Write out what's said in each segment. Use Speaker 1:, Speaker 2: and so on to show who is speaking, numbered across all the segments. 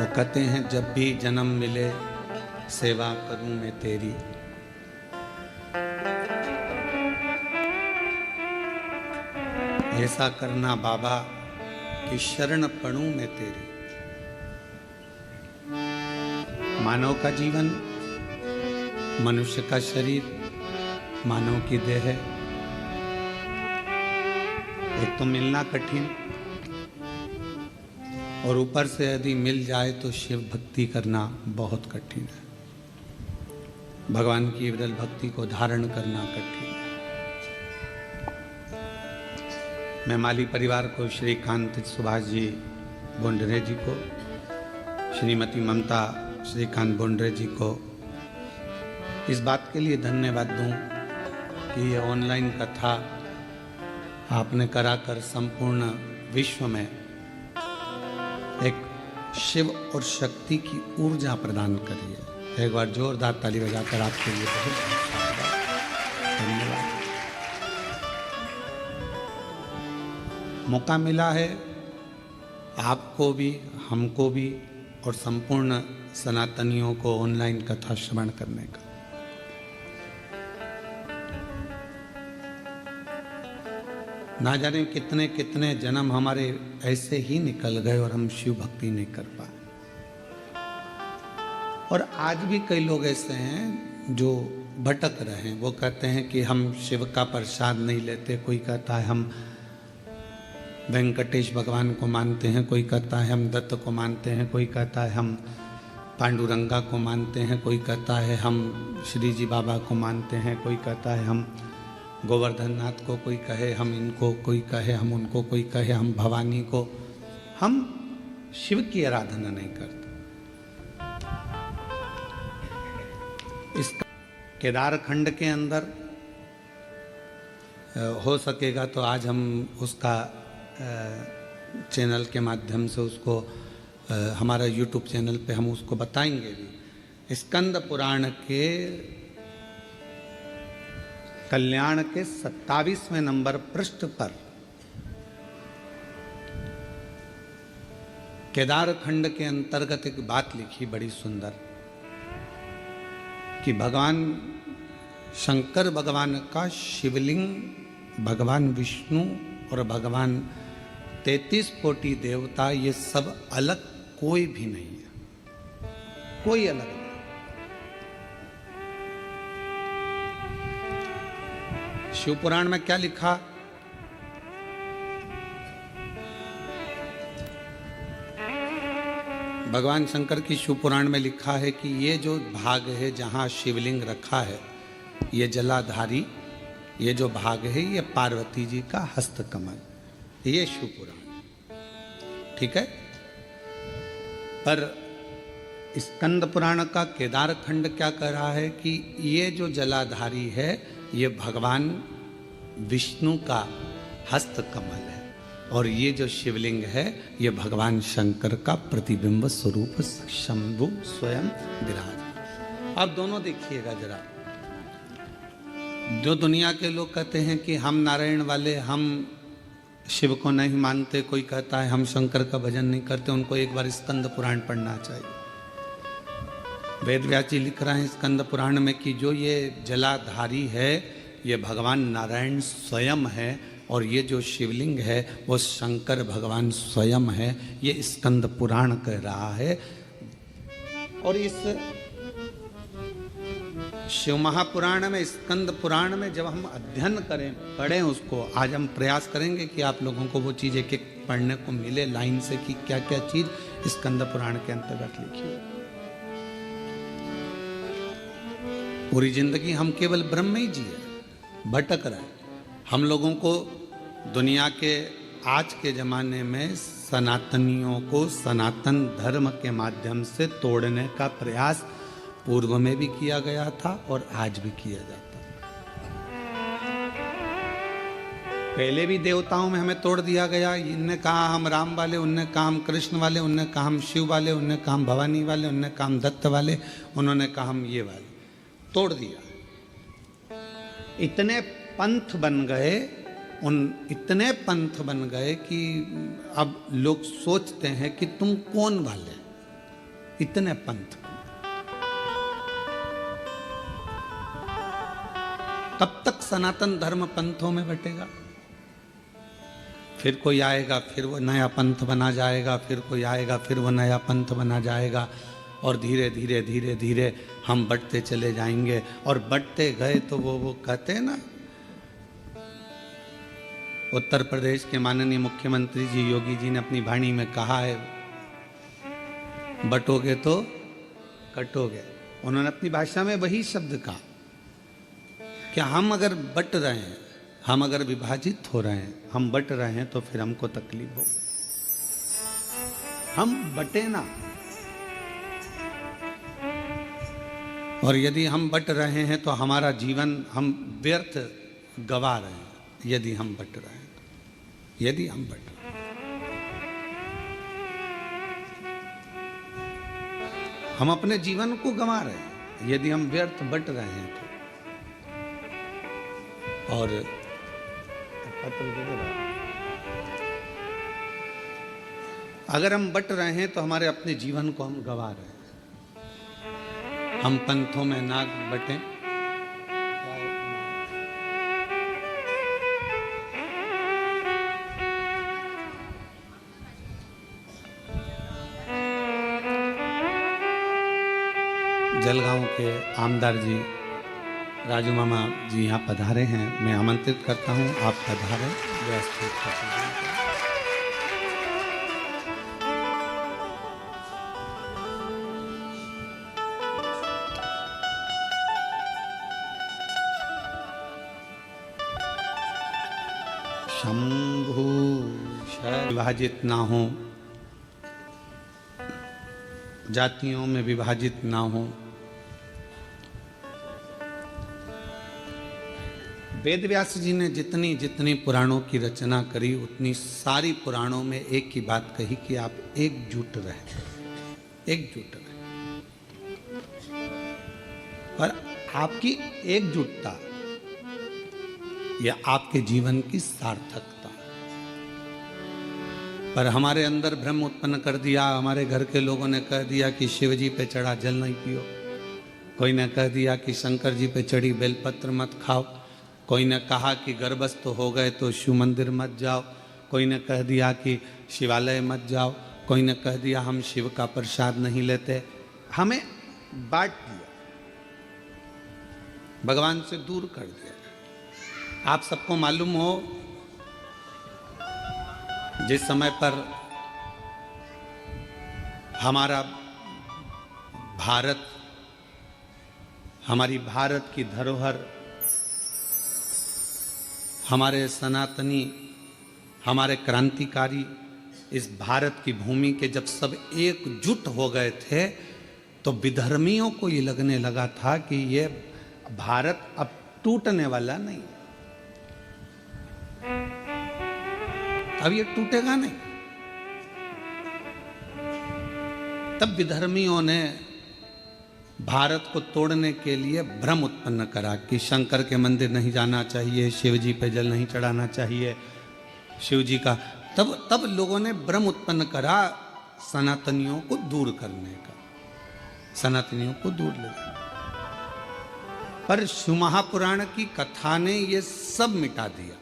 Speaker 1: वो कहते हैं जब भी जन्म मिले सेवा करूं मैं तेरी। ऐसा करना बाबा कि शरण पड़ूं मैं तेरी। मानव का जीवन, मनुष्य का शरीर, मानव की देह है। एक तो मिलना कठिन और ऊपर से यदि मिल जाए तो शिव भक्ति करना बहुत कठिन है। भगवान की विरल भक्ति को धारण करना कठिन है। मैं माली परिवार को, श्रीकांत सुभाष जी बोंडरे जी को, श्रीमती ममता श्रीकांत बोंडरे जी को इस बात के लिए धन्यवाद दूं कि ये ऑनलाइन कथा आपने कराकर संपूर्ण विश्व में एक शिव और शक्ति की ऊर्जा प्रदान करी है। एक बार जोरदार ताली बजाकर आपके लिए बहुत धन्यवाद। मौका मिला है आपको भी, हमको भी और संपूर्ण सनातनियों को ऑनलाइन कथा श्रवण करने का। ना जाने कितने कितने जन्म हमारे ऐसे ही निकल गए और हम शिव भक्ति नहीं कर पाए। और आज भी कई लोग ऐसे हैं जो भटक रहे हैं। वो कहते हैं कि हम शिव का प्रसाद नहीं लेते। कोई कहता है हम वेंकटेश भगवान को मानते हैं, कोई कहता है हम दत्त को मानते हैं, कोई कहता है हम पांडुरंगा को मानते हैं, कोई कहता है हम श्री जी बाबा को मानते हैं, कोई कहता है हम गोवर्धन नाथ को, कोई कहे हम इनको, कोई कहे हम उनको, कोई कहे हम भवानी को। हम शिव की आराधना नहीं करते। इस केदार खंड के अंदर हो सकेगा तो आज हम उसका चैनल के माध्यम से उसको हमारा यूट्यूब चैनल पे हम उसको बताएंगे भी। स्कंद पुराण के कल्याण के 27वें नंबर पृष्ठ पर केदार खंड के अंतर्गत एक बात लिखी बड़ी सुंदर कि भगवान शंकर भगवान का शिवलिंग, भगवान विष्णु और भगवान 33 कोटि देवता, ये सब अलग कोई भी नहीं है, कोई अलग नहीं। शिव पुराण में क्या लिखा? भगवान शंकर की शिव पुराण में लिखा है कि ये जो भाग है जहां शिवलिंग रखा है, ये जलाधारी, ये जो भाग है ये पार्वती जी का हस्त कमल, ये शिव पुराण, ठीक है। पर स्कंद पुराण का केदार खंड क्या कह रहा है कि ये जो जलाधारी है ये भगवान विष्णु का हस्त कमल है और ये जो शिवलिंग है ये भगवान शंकर का प्रतिबिंब स्वरूप शंभु स्वयं विराज। अब दोनों देखिएगा जरा। जो दुनिया के लोग कहते हैं कि हम नारायण वाले, हम शिव को नहीं मानते, कोई कहता है हम शंकर का भजन नहीं करते, उनको एक बार स्कंद पुराण पढ़ना चाहिए। वेद व्यास जी लिख रहे हैं स्कंद पुराण में कि जो ये जलाधारी है ये भगवान नारायण स्वयं है और ये जो शिवलिंग है वो शंकर भगवान स्वयं है। ये स्कंद पुराण कह रहा है। और इस शिव महापुराण में, स्कंद पुराण में जब हम अध्ययन करें, पढ़ें उसको, आज हम प्रयास करेंगे कि आप लोगों को वो चीज़ एक एक पढ़ने को मिले लाइन से कि क्या क्या चीज़ स्कंद पुराण के अंतर्गत लिखी है। पूरी जिंदगी हम केवल ब्रह्म में ही जिए, भटक रहे। हम लोगों को दुनिया के आज के ज़माने में सनातनियों को सनातन धर्म के माध्यम से तोड़ने का प्रयास पूर्व में भी किया गया था और आज भी किया जाता है। पहले भी देवताओं में हमें तोड़ दिया गया। इनने कहा हम राम वाले, उनने कहा हम कृष्ण वाले, उनने कहा हम शिव वाले, उनने कहा हम भवानी वाले, उनने कहा हम दत्त वाले, उन्होंने कहा हम ये वाले। तोड़ दिया। इतने पंथ बन गए, इतने पंथ बन गए कि अब लोग सोचते हैं कि तुम कौन वाले। इतने पंथ। कब तक सनातन धर्म पंथों में बटेगा? फिर कोई आएगा, फिर वो नया पंथ बना जाएगा, फिर कोई आएगा, फिर वो नया पंथ बना जाएगा, और धीरे धीरे धीरे धीरे हम बढ़ते चले जाएंगे। और बढ़ते गए तो वो कहते हैं ना, उत्तर प्रदेश के माननीय मुख्यमंत्री जी योगी जी ने अपनी वाणी में कहा है, बटोगे तो कटोगे। उन्होंने अपनी भाषा में वही शब्द कहा कि हम अगर बट रहे हैं, हम अगर विभाजित हो रहे हैं, हम बट रहे हैं, तो फिर हमको तकलीफ हो। हम बटे ना, और यदि हम बट रहे हैं तो हमारा जीवन हम व्यर्थ गवा रहे हैं। यदि हम बट रहे हैं, यदि हम बट रहे हैं, हम अपने जीवन को गंवा रहे हैं। यदि हम व्यर्थ बट रहे हैं तो। और अगर हम बट रहे हैं तो हमारे अपने जीवन को हम गंवा रहे हैं। हम पंथों में ना बटें। जलगांव के आमदार जी राजू मामा जी यहाँ पधारे हैं। मैं आमंत्रित करता हूँ, आप पधारें। व्यवस्थित शंभु विभाजित ना हो, जातियों में विभाजित ना हो। वेद व्यास जी ने जितनी जितनी पुराणों की रचना करी, उतनी सारी पुराणों में एक ही बात कही कि आप एकजुट रहे, एकजुट रहे। और आपकी एकजुटता यह आपके जीवन की सार्थकता। पर हमारे अंदर भ्रम उत्पन्न कर दिया। हमारे घर के लोगों ने कह दिया कि शिव जी पे चढ़ा जल नहीं पियो। कोई ने कह दिया कि शंकर जी पे चढ़ी बेलपत्र मत खाओ। कोई ने कहा कि गर्भस्थ हो गए तो शिव मंदिर मत जाओ। कोई ने कह दिया कि शिवालय मत जाओ। कोई ने कह दिया हम शिव का प्रसाद नहीं लेते। हमें बांट दिया, भगवान से दूर कर दिया। आप सबको मालूम हो, जिस समय पर हमारा भारत, हमारी भारत की धरोहर, हमारे सनातनी, हमारे क्रांतिकारी इस भारत की भूमि के जब सब एकजुट हो गए थे, तो विधर्मियों को ये लगने लगा था कि ये भारत अब टूटने वाला नहीं, अब ये टूटेगा नहीं। तब विधर्मियों ने भारत को तोड़ने के लिए भ्रम उत्पन्न करा कि शंकर के मंदिर नहीं जाना चाहिए, शिव जी पे जल नहीं चढ़ाना चाहिए, शिव जी का। तब लोगों ने भ्रम उत्पन्न करा सनातनियों को दूर करने का, सनातनियों को दूर ले जाने। पर शिव महापुराण की कथा ने ये सब मिटा दिया।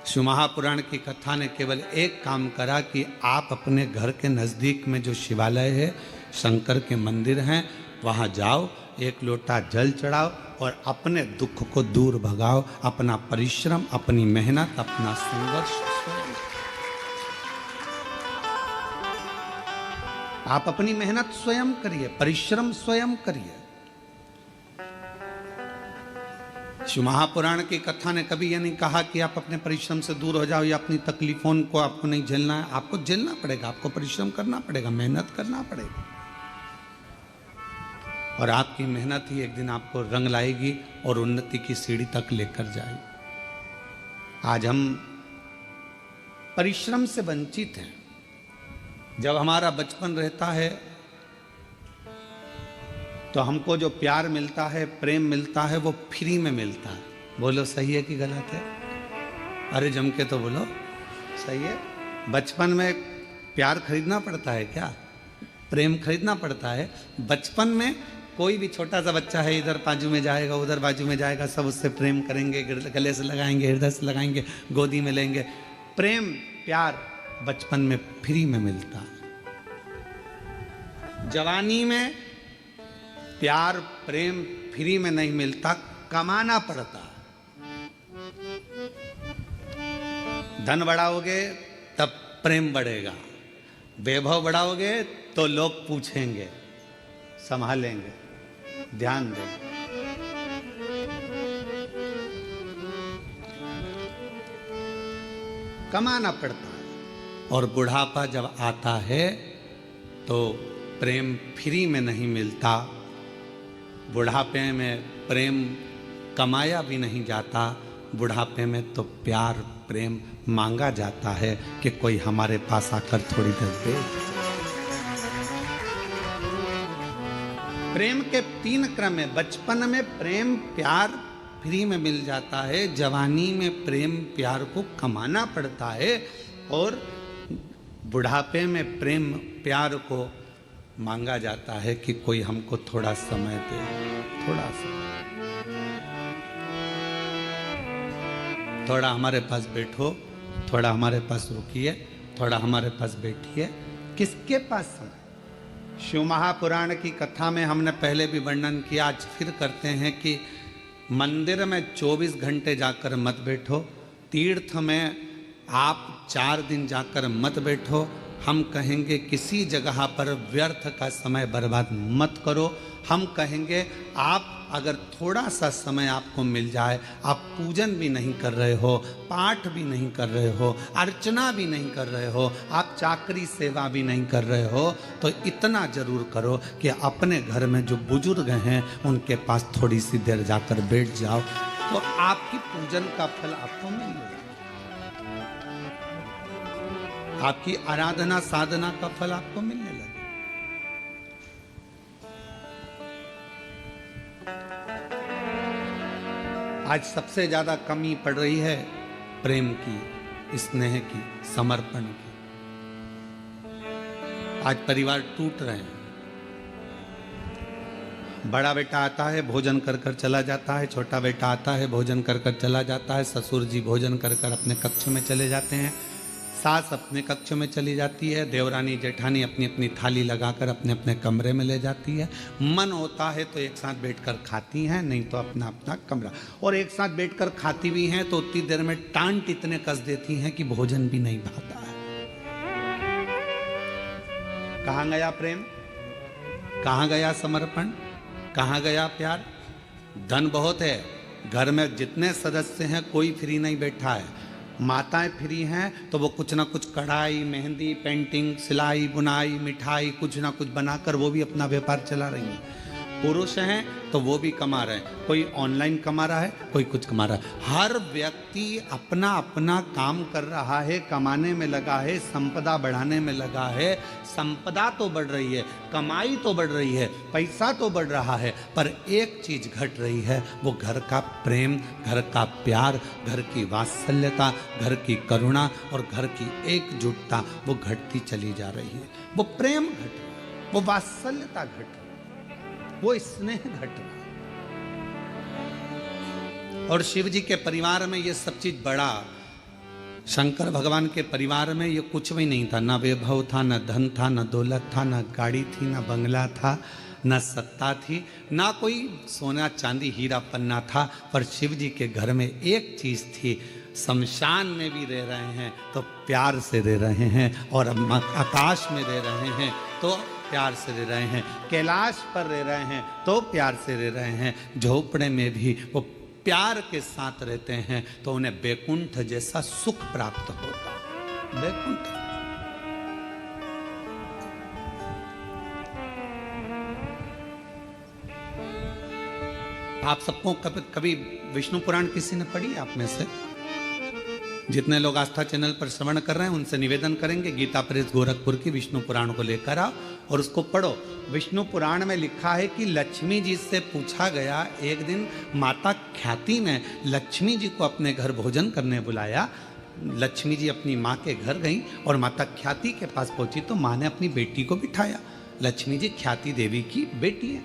Speaker 1: शिव महापुराण की कथा ने केवल एक काम करा कि आप अपने घर के नज़दीक में जो शिवालय है, शंकर के मंदिर हैं, वहाँ जाओ, एक लोटा जल चढ़ाओ और अपने दुख को दूर भगाओ। अपना परिश्रम, अपनी मेहनत, अपना संघर्ष स्वयं। आप अपनी मेहनत स्वयं करिए, परिश्रम स्वयं करिए। शिव महापुराण की कथा ने कभी यह नहीं कहा कि आप अपने परिश्रम से दूर हो जाओ या अपनी तकलीफों को आपको नहीं झेलना है। आपको झेलना पड़ेगा, आपको परिश्रम करना पड़ेगा, मेहनत करना पड़ेगा। और आपकी मेहनत ही एक दिन आपको रंग लाएगी और उन्नति की सीढ़ी तक लेकर जाएगी। आज हम परिश्रम से वंचित हैं। जब हमारा बचपन रहता है तो हमको जो प्यार मिलता है, प्रेम मिलता है, वो फ्री में मिलता है। बोलो सही है कि गलत है? अरे जम के तो बोलो सही है। बचपन में प्यार खरीदना पड़ता है क्या? प्रेम खरीदना पड़ता है। बचपन में कोई भी छोटा सा बच्चा है, इधर बाजू में जाएगा, उधर बाजू में जाएगा, सब उससे प्रेम करेंगे, गले से लगाएंगे, हृदय से लगाएंगे, गोदी में लेंगे। प्रेम प्यार बचपन में फ्री में मिलता है। जवानी में प्यार प्रेम फ्री में नहीं मिलता, कमाना पड़ता। धन बढ़ाओगे तब प्रेम बढ़ेगा, वैभव बढ़ाओगे तो लोग पूछेंगे, संभालेंगे, ध्यान देंगे। कमाना पड़ता है। और बुढ़ापा जब आता है तो प्रेम फ्री में नहीं मिलता। बुढ़ापे में प्रेम कमाया भी नहीं जाता। बुढ़ापे में तो प्यार प्रेम मांगा जाता है कि कोई हमारे पास आकर थोड़ी देर दे। प्रेम के 3 क्रम है। बचपन में प्रेम प्यार फ्री में मिल जाता है, जवानी में प्रेम प्यार को कमाना पड़ता है, और बुढ़ापे में प्रेम प्यार को मांगा जाता है कि कोई हमको थोड़ा समय दे, थोड़ा सा, थोड़ा हमारे पास बैठो, थोड़ा हमारे पास रुकिए, थोड़ा हमारे पास बैठिए। किसके पास समय? शिव महापुराण की कथा में हमने पहले भी वर्णन किया, आज फिर करते हैं कि मंदिर में 24 घंटे जाकर मत बैठो, तीर्थ में आप 4 दिन जाकर मत बैठो। हम कहेंगे किसी जगह पर व्यर्थ का समय बर्बाद मत करो। हम कहेंगे आप अगर थोड़ा सा समय आपको मिल जाए, आप पूजन भी नहीं कर रहे हो, पाठ भी नहीं कर रहे हो, अर्चना भी नहीं कर रहे हो, आप चाकरी सेवा भी नहीं कर रहे हो, तो इतना जरूर करो कि अपने घर में जो बुजुर्ग हैं उनके पास थोड़ी सी देर जाकर बैठ जाओ, तो आपकी पूजन का फल आपको मिलेगा, आपकी आराधना साधना का फल आपको मिलने लगे। आज सबसे ज्यादा कमी पड़ रही है प्रेम की, स्नेह की, समर्पण की। आज परिवार टूट रहे हैं। बड़ा बेटा आता है, भोजन कर कर चला जाता है, छोटा बेटा आता है, भोजन कर कर चला जाता है, ससुर जी भोजन कर कर अपने कक्ष में चले जाते हैं, सास अपने कक्ष में चली जाती है, देवरानी जेठानी अपनी अपनी थाली लगाकर अपने अपने कमरे में ले जाती है। मन होता है तो एक साथ बैठकर खाती हैं, नहीं तो अपना अपना कमरा, और एक साथ बैठकर खाती भी हैं तो उतनी देर में टांट इतने कस देती हैं कि भोजन भी नहीं भाता है। कहाँ गया प्रेम? कहाँ गया समर्पण? कहाँ गया प्यार? धन बहुत है, घर में जितने सदस्य हैं कोई फ्री नहीं बैठा है। माताएं फ्री हैं तो वो कुछ ना कुछ कढ़ाई, मेहंदी, पेंटिंग, सिलाई, बुनाई, मिठाई कुछ ना कुछ बनाकर वो भी अपना व्यापार चला रही हैं। पुरुष हैं तो वो भी कमा रहे हैं, कोई ऑनलाइन कमा रहा है, कोई कुछ कमा रहा है। हर व्यक्ति अपना अपना काम कर रहा है, कमाने में लगा है, संपदा बढ़ाने में लगा है। संपदा तो बढ़ रही है, कमाई तो बढ़ रही है, पैसा तो बढ़ रहा है, पर एक चीज घट रही है, वो घर का प्रेम, घर का प्यार, घर की वात्सल्यता, घर की करुणा और घर की एकजुटता वो घटती चली जा रही है। वो प्रेम घट रहा है, वो वात्सल्यता घट रही है, वो स्नेह घट रहा। और शिव जी के परिवार में ये सब चीज बड़ा। शंकर भगवान के परिवार में ये कुछ भी नहीं था, ना वैभव था, ना धन था, ना दौलत था, ना गाड़ी थी, ना बंगला था, ना सत्ता थी, ना कोई सोना चांदी हीरा पन्ना था। पर शिव जी के घर में एक चीज थी, शमशान में भी रह रहे हैं तो प्यार से रह रहे हैं, और आकाश में रह रहे हैं तो प्यार से रह रहे हैं, कैलाश पर रह रहे हैं तो प्यार से रह रहे हैं, झोपड़े में भी वो प्यार के साथ रहते हैं तो उन्हें बैकुंठ जैसा सुख प्राप्त होता है। बैकुंठ। आप सबको कभी विष्णु पुराण किसी ने पढ़ी आप में से? जितने लोग आस्था चैनल पर श्रवण कर रहे हैं उनसे निवेदन करेंगे गीता प्रेस गोरखपुर की विष्णु पुराण को लेकर आओ और उसको पढ़ो। विष्णु पुराण में लिखा है कि लक्ष्मी जी से पूछा गया, एक दिन माता ख्याति ने लक्ष्मी जी को अपने घर भोजन करने बुलाया। लक्ष्मी जी अपनी माँ के घर गई और माता ख्याति के पास पहुंची तो माँ ने अपनी बेटी को बिठाया। लक्ष्मी जी ख्याति देवी की बेटी है।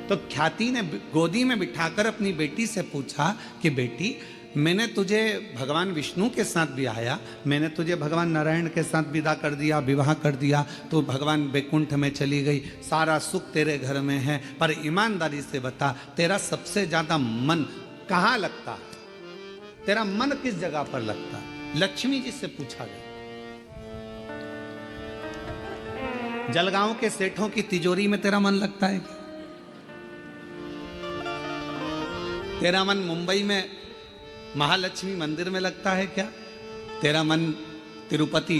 Speaker 1: तो ख्याति ने गोदी में बिठाकर अपनी बेटी से पूछा कि बेटी, मैंने तुझे भगवान विष्णु के साथ भी आया, मैंने तुझे भगवान नारायण के साथ विदा कर दिया, विवाह कर दिया, तो भगवान वैकुंठ में चली गई, सारा सुख तेरे घर में है, पर ईमानदारी से बता तेरा सबसे ज्यादा मन कहाँ लगता है, तेरा मन किस जगह पर लगता है? लक्ष्मी जी से पूछा गया। जलगांव के सेठों की तिजोरी में तेरा मन लगता है क्या? तेरा मन मुंबई में महालक्ष्मी मंदिर में लगता है क्या? तेरा मन तिरुपति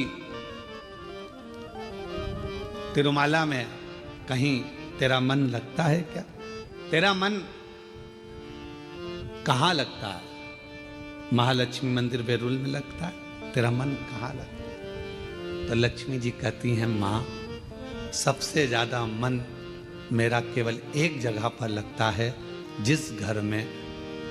Speaker 1: तिरुमाला में कहीं तेरा मन लगता है क्या? तेरा मन कहाँ लगता है? महालक्ष्मी मंदिर बेरुल में लगता है? तेरा मन कहाँ लगता है? तो लक्ष्मी जी कहती हैं, माँ, सबसे ज्यादा मन मेरा केवल एक जगह पर लगता है, जिस घर में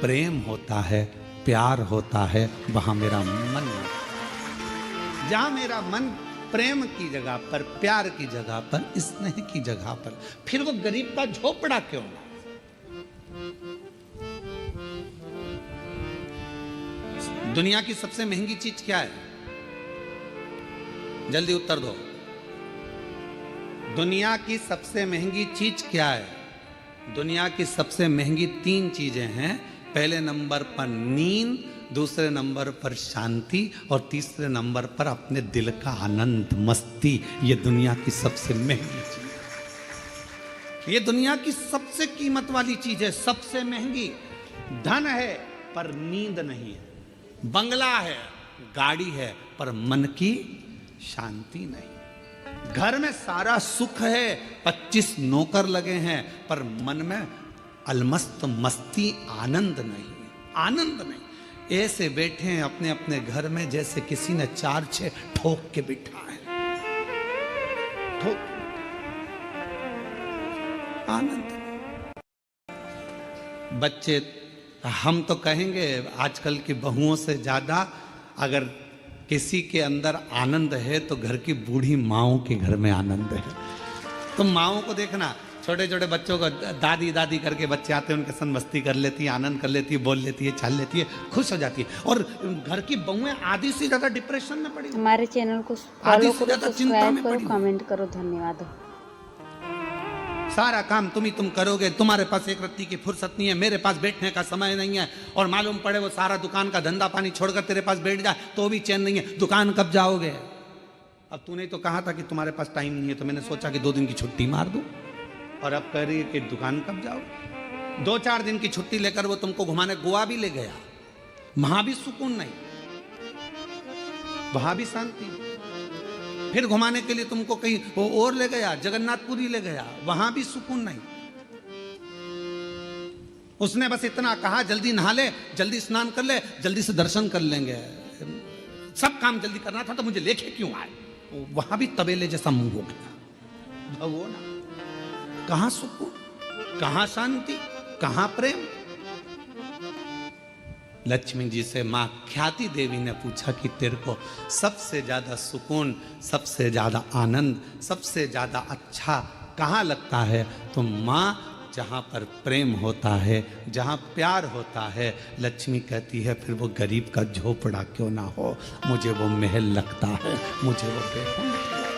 Speaker 1: प्रेम होता है, प्यार होता है, वहां मेरा मन लगता है। जहां मेरा मन प्रेम की जगह पर, प्यार की जगह पर, स्नेह की जगह पर, फिर वो गरीब का झोपड़ा क्यों ना? दुनिया की सबसे महंगी चीज क्या है? जल्दी उत्तर दो। दुनिया की सबसे महंगी चीज क्या है? दुनिया की सबसे महंगी 3 चीजें हैं। पहले नंबर पर नींद, दूसरे नंबर पर शांति, और तीसरे नंबर पर अपने दिल का आनंद, मस्ती। ये दुनिया की सबसे महंगी चीज, ये दुनिया की सबसे कीमत वाली चीज है, सबसे महंगी। धन है पर नींद नहीं है, बंगला है, गाड़ी है, पर मन की शांति नहीं। घर में सारा सुख है, 25 नौकर लगे हैं, पर मन में अलमस्त मस्ती, आनंद नहीं, आनंद नहीं। ऐसे बैठे हैं अपने अपने घर में जैसे किसी ने 4-6 ठोक के बिठा है, ठोक, आनंद नहीं। बच्चे, हम तो कहेंगे आजकल की बहुओं से ज्यादा अगर किसी के अंदर आनंद है तो घर की बूढ़ी माओं के घर में आनंद है। तो माओं को देखना, छोटे छोटे बच्चों को दादी दादी करके बच्चे आते हैं, उनके संग मस्ती कर लेती है, आनंद कर लेती है, बोल लेती है, चाल लेती है, खुश हो जाती है। और घर की बहुएं आधी से ज्यादा डिप्रेशन में पड़ी।
Speaker 2: हमारे चैनल को फॉलो करो, सब्सक्राइब करो, कमेंट करो। धन्यवाद।
Speaker 1: सारा काम तुम करोगे, तुम्हारे पास एक रत्ती की फुर्सत नहीं है, मेरे पास बैठने का समय नहीं है, और मालूम पड़े वो सारा दुकान का धंधा पानी छोड़कर तेरे पास बैठ जाए तो भी चैन नहीं है। दुकान कब जाओगे? अब तूने तो कहा था कि तुम्हारे पास टाइम नहीं है, तो मैंने सोचा कि 2 दिन की छुट्टी मार दूं, और अब कह रही है कि दुकान कब जाओगे? 2-4 दिन की छुट्टी लेकर वो तुमको घुमाने गोवा भी ले गया, वहां भी सुकून नहीं, वहां भी शांति। फिर घुमाने के लिए तुमको कहीं वो और ले गया, जगन्नाथपुरी ले गया, वहां भी सुकून नहीं। उसने बस इतना कहा, जल्दी नहा ले, जल्दी स्नान कर ले, जल्दी से दर्शन कर लेंगे, सब काम जल्दी करना था, तो मुझे लेके क्यों आए? वहां भी तबेले जैसा मुंह हो गया। भगवान, कहां सुकून, कहां शांति, कहां प्रेम? लक्ष्मी जी से मां ख्याति देवी ने पूछा कि तेरे को सबसे ज्यादा सुकून, सबसे ज्यादा आनंद, सबसे ज्यादा अच्छा कहां लगता है? तो मां, जहां पर प्रेम होता है, जहां प्यार होता है, लक्ष्मी कहती है फिर वो गरीब का झोपड़ा क्यों ना हो, मुझे वो महल लगता है, मुझे वो बेहद